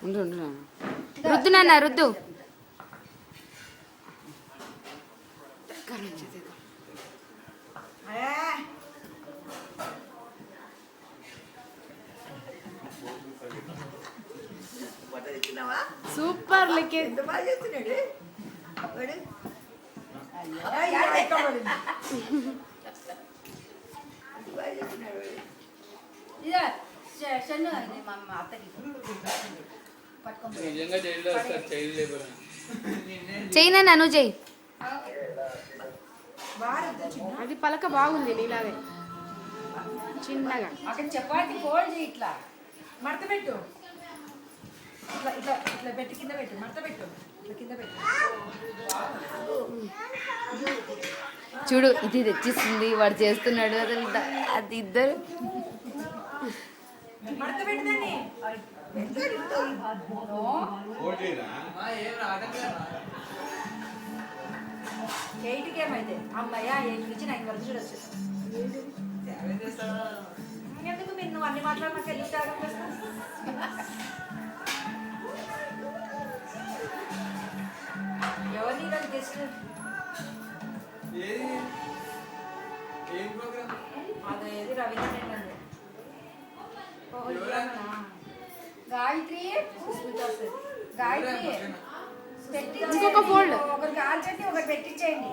ఉండు ఉండు రుద్దు నాన్న రుద్దు. సూపర్ లెక్క ఎంత బాగా చేస్తున్నాడు చెయ్యి నాన్న నువ్వు చెయ్యి. అది పలక బాగుంది నీలాగే చిన్నగా. అక్కడ చపాతి ఫోల్డ్ చేయి, ఇట్లా మడత పెట్టు, ఇట్లా ఇట్లా ఇట్లా పెట్టి కింద పెట్టు, మడత పెట్టు, ఇట్లా కింద పెట్టు. చూడు ఇది తెచ్చిస్తుంది వాడు చేస్తున్నాడు అసలు అది ఇద్దరు. మడత పెట్టదని ఎయిట్కి ఏమైతే అమ్మాయ్యా 8 నుంచి 9 వరకు చూడొచ్చు. ఎందుకు మీరు నువ్వు అన్ని మాట్లాడినాక ఎందుకు తేడం ఎవరిని ఈరోజు గెస్ట్ అదేది రవీంద్ర గాయత్రి గాయత్రి ఇంకొక ఫోల్డ్ ఒకరికి ఆల్చండి ఒకటి పెట్టించేయండి.